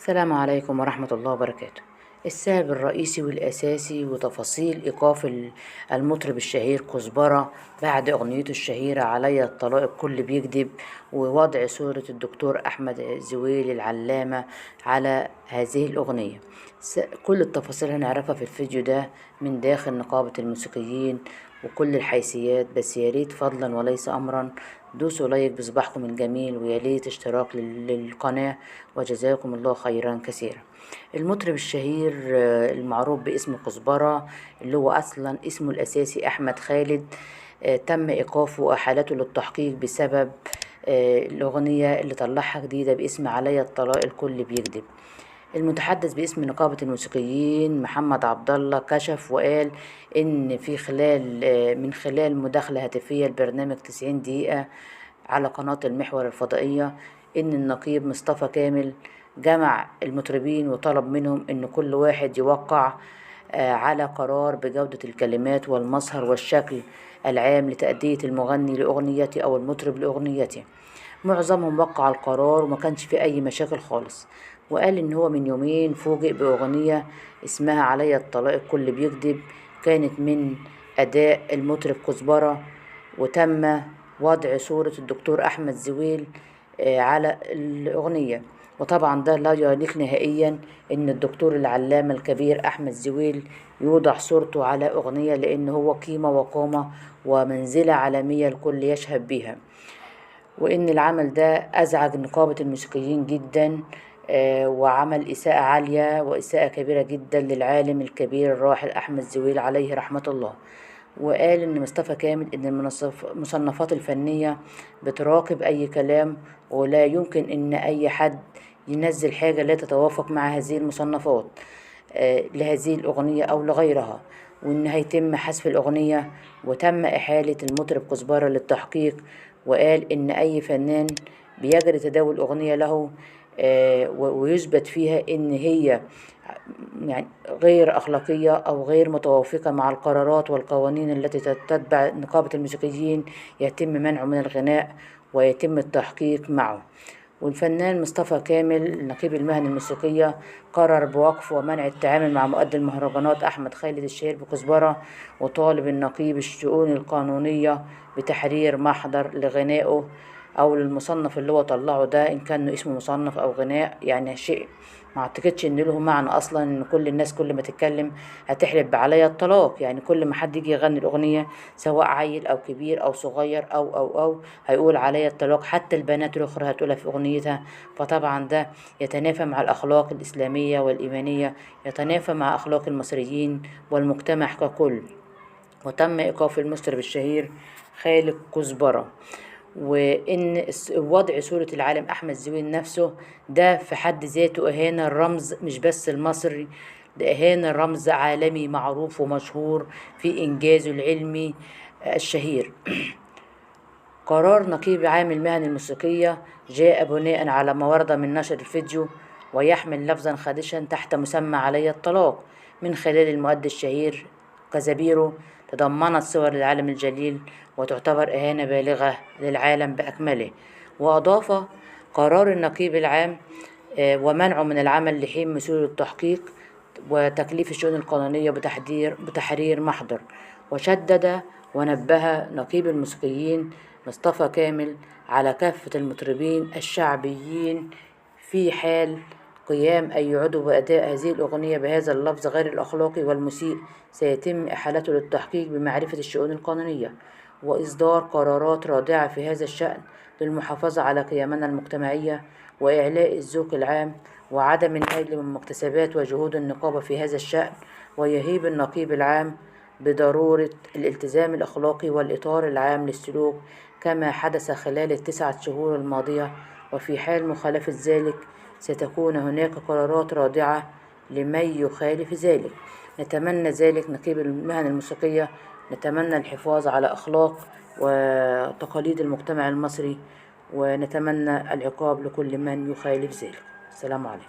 السلام عليكم ورحمة الله وبركاته. السبب الرئيسي والأساسي وتفاصيل إيقاف المطرب الشهير كزبرة بعد أغنيته الشهيرة عليا الطلاق الكل بيكذب، ووضع صورة الدكتور أحمد زويل العلامة على هذه الأغنية. كل التفاصيل هنعرفها في الفيديو ده من داخل نقابة الموسيقيين وكل الحيثيات، بس ياريت فضلا وليس أمرا دوسوا لايك بصباحكم الجميل، وياريت اشتراك للقناة، وجزاكم الله خيرا كثيرا. المطرب الشهير المعروف باسم كزبرة، اللي هو أصلا اسمه الأساسي أحمد خالد، تم إيقافه وإحالته للتحقيق بسبب الأغنية اللي طلعها جديدة باسم عليا الطلاق الكل بيكذب. المتحدث باسم نقابة الموسيقيين محمد عبد الله كشف وقال إن في خلال من خلال مداخلة هاتفية لبرنامج 90 دقيقة على قناة المحور الفضائية، إن النقيب مصطفى كامل جمع المطربين وطلب منهم إن كل واحد يوقع على قرار بجودة الكلمات والمظهر والشكل العام لتأدية المغني لأغنيته أو المطرب لأغنيته. معظمهم وقع القرار وما كانش في أي مشاكل خالص، وقال إن هو من يومين فوجئ بأغنية اسمها عليا الطلاق الكل بيكذب، كانت من أداء المطرب كزبرة، وتم وضع صورة الدكتور أحمد زويل على الأغنية. وطبعا ده لا يليق نهائيا إن الدكتور العلامة الكبير أحمد زويل يوضع صورته على أغنية، لأن هو قيمة وقامة ومنزلة عالمية الكل يشهد بيها. وإن العمل ده أزعج نقابة الموسيقيين جدا، وعمل إساءة عالية وإساءة كبيرة جدا للعالم الكبير الراحل أحمد زويل عليه رحمة الله. وقال إن مصطفى كامل إن المصنفات الفنية بتراقب أي كلام، ولا يمكن إن أي حد ينزل حاجة لا تتوافق مع هذه المصنفات لهذه الأغنية أو لغيرها، وإن هيتم حذف الأغنية. وتم إحالة المطرب كزبرة للتحقيق، وقال إن أي فنان بيجري تداول الأغنية له ويثبت فيها إن هي يعني غير أخلاقية أو غير متوافقة مع القرارات والقوانين التي تتبع نقابة الموسيقيين، يتم منعه من الغناء ويتم التحقيق معه. والفنان مصطفى كامل نقيب المهنة الموسيقية قرر بوقف ومنع التعامل مع مؤدي المهرجانات أحمد خالد الشهير بكزبرة، وطالب النقيب الشؤون القانونية بتحرير محضر لغنائه أو للمصنف اللي هو طلعه ده، إن كان اسمه مصنف أو غناء، يعني شيء ما اعتقدش ان له معنى اصلا. ان كل الناس كل ما تتكلم هتحلف بعليا الطلاق، يعني كل ما حد يجي يغني الاغنيه سواء عيل او كبير او صغير او هيقول عليا الطلاق، حتى البنات الاخرى هتقولها في اغنيتها. فطبعا ده يتنافى مع الاخلاق الاسلاميه والايمانيه، يتنافى مع اخلاق المصريين والمجتمع ككل. وتم ايقاف المطرب الشهير خالد كزبره. وإن وضع صورة العالم أحمد زويل نفسه ده في حد ذاته إهانة الرمز مش بس المصري، ده إهانة رمز عالمي معروف ومشهور في إنجازه العلمي الشهير. قرار نقيب عام المهن الموسيقية جاء بناء على ما ورد من نشر الفيديو، ويحمل لفظا خادشا تحت مسمى علي الطلاق من خلال المؤدي الشهير كزبيرو، تضمنت صور العالم الجليل وتعتبر إهانة بالغة للعالم بأكمله. وأضاف قرار النقيب العام ومنعه من العمل لحين مسؤول التحقيق وتكليف الشؤون القانونية بتحرير محضر. وشدد ونبه نقيب الموسيقيين مصطفى كامل على كافة المطربين الشعبيين في حال قيام أي عضو بأداء هذه الأغنية بهذا اللفظ غير الأخلاقي والمسيء سيتم إحالته للتحقيق بمعرفة الشؤون القانونية، وإصدار قرارات رادعة في هذا الشأن للمحافظة على قيمنا المجتمعية وإعلاء الذوق العام وعدم النيل من مكتسبات وجهود النقابة في هذا الشأن. ويهيب النقيب العام بضرورة الالتزام الأخلاقي والإطار العام للسلوك كما حدث خلال ال9 شهور الماضية، وفي حال مخالفة ذلك ستكون هناك قرارات رادعة لمن يخالف ذلك. نتمنى ذلك نقيب المهن الموسيقية، نتمنى الحفاظ على أخلاق وتقاليد المجتمع المصري، ونتمنى العقاب لكل من يخالف ذلك. السلام عليكم.